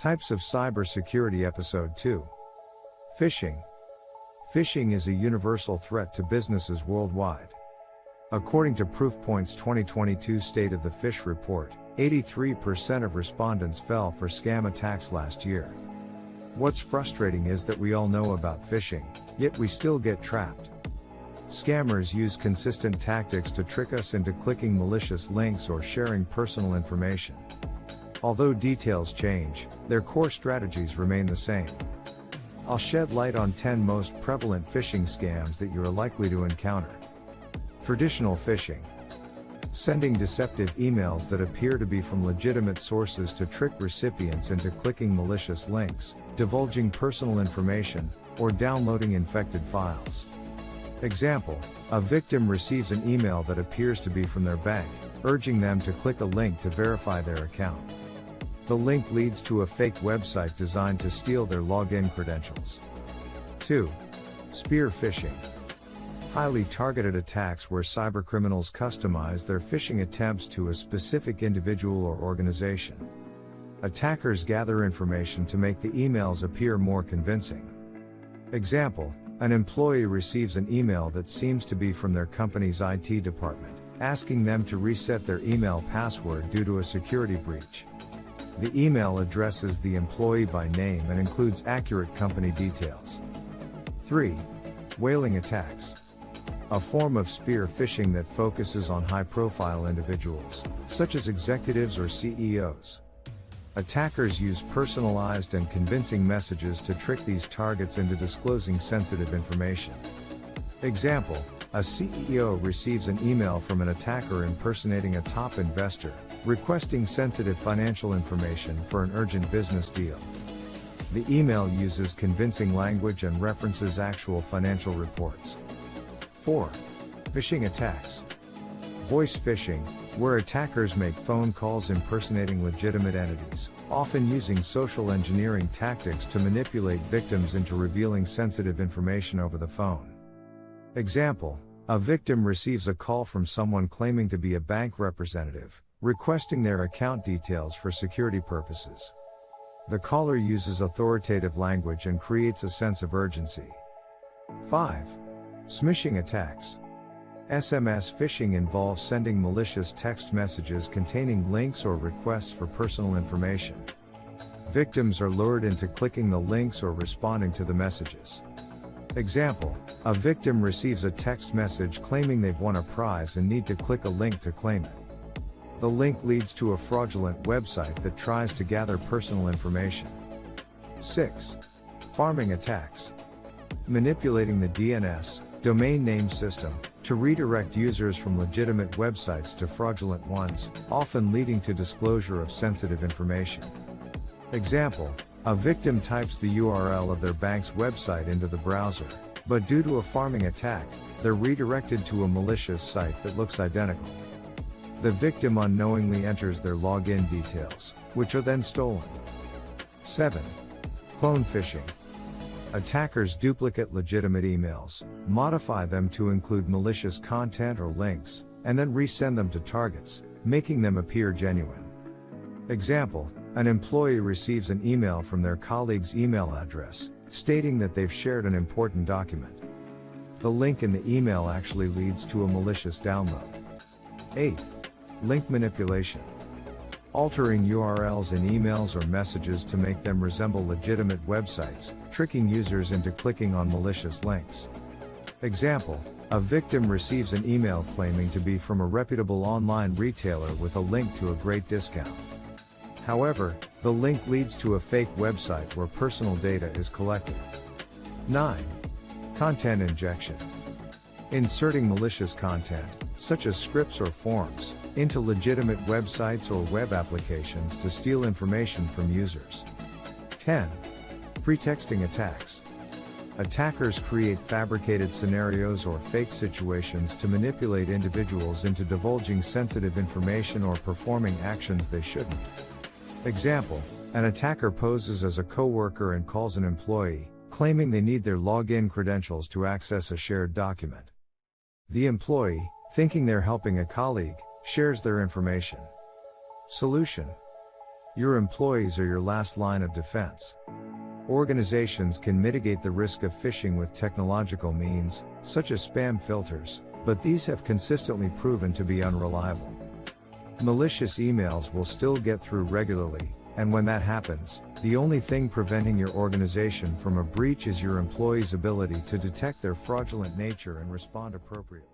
Types of cybersecurity Episode 2. Phishing. Phishing is a universal threat to businesses worldwide. According to Proofpoint's 2022 State of the Phish report, 83% of respondents fell for scam attacks last year. What's frustrating is that we all know about phishing, yet we still get trapped. Scammers use consistent tactics to trick us into clicking malicious links or sharing personal information. Although details change, their core strategies remain the same. I'll shed light on 10 most prevalent phishing scams that you are likely to encounter. Traditional phishing. Sending deceptive emails that appear to be from legitimate sources to trick recipients into clicking malicious links, divulging personal information, or downloading infected files. Example: a victim receives an email that appears to be from their bank, urging them to click a link to verify their account. The link leads to a fake website designed to steal their login credentials. 2. Spear phishing. Highly targeted attacks where cybercriminals customize their phishing attempts to a specific individual or organization. Attackers gather information to make the emails appear more convincing. Example: an employee receives an email that seems to be from their company's IT department, asking them to reset their email password due to a security breach. The email addresses the employee by name and includes accurate company details. 3. Whaling attacks. A form of spear phishing that focuses on high-profile individuals, such as executives or CEOs. Attackers use personalized and convincing messages to trick these targets into disclosing sensitive information. Example: a CEO receives an email from an attacker impersonating a top investor, requesting sensitive financial information for an urgent business deal. The email uses convincing language and references actual financial reports. 4. Phishing attacks. Voice phishing, where attackers make phone calls impersonating legitimate entities, often using social engineering tactics to manipulate victims into revealing sensitive information over the phone. Example: a victim receives a call from someone claiming to be a bank representative, requesting their account details for security purposes. The caller uses authoritative language and creates a sense of urgency. 5. Smishing attacks. SMS phishing involves sending malicious text messages containing links or requests for personal information. Victims are lured into clicking the links or responding to the messages. Example: a victim receives a text message claiming they've won a prize and need to click a link to claim it. The link leads to a fraudulent website that tries to gather personal information. 6. Pharming attacks. Manipulating the DNS, domain name system, to redirect users from legitimate websites to fraudulent ones, often leading to disclosure of sensitive information. Example: a victim types the URL of their bank's website into the browser, but due to a pharming attack, they're redirected to a malicious site that looks identical. The victim unknowingly enters their login details, which are then stolen. 7. Clone phishing. Attackers duplicate legitimate emails, modify them to include malicious content or links, and then resend them to targets, making them appear genuine. Example: an employee receives an email from their colleague's email address, stating that they've shared an important document. The link in the email actually leads to a malicious download. 8. Link manipulation. Altering URLs in emails or messages to make them resemble legitimate websites, tricking users into clicking on malicious links. Example: a victim receives an email claiming to be from a reputable online retailer with a link to a great discount. However, the link leads to a fake website where personal data is collected. 9. Content injection. Inserting malicious content, such as scripts or forms, into legitimate websites or web applications to steal information from users. 10. Pretexting attacks. Attackers create fabricated scenarios or fake situations to manipulate individuals into divulging sensitive information or performing actions they shouldn't. Example: an attacker poses as a coworker and calls an employee, claiming they need their login credentials to access a shared document. The employee, thinking they're helping a colleague, shares their information. Solution: Your employees are your last line of defense. Organizations can mitigate the risk of phishing with technological means, such as spam filters, but these have consistently proven to be unreliable. Malicious emails will still get through regularly, and when that happens, the only thing preventing your organization from a breach is your employees' ability to detect their fraudulent nature and respond appropriately.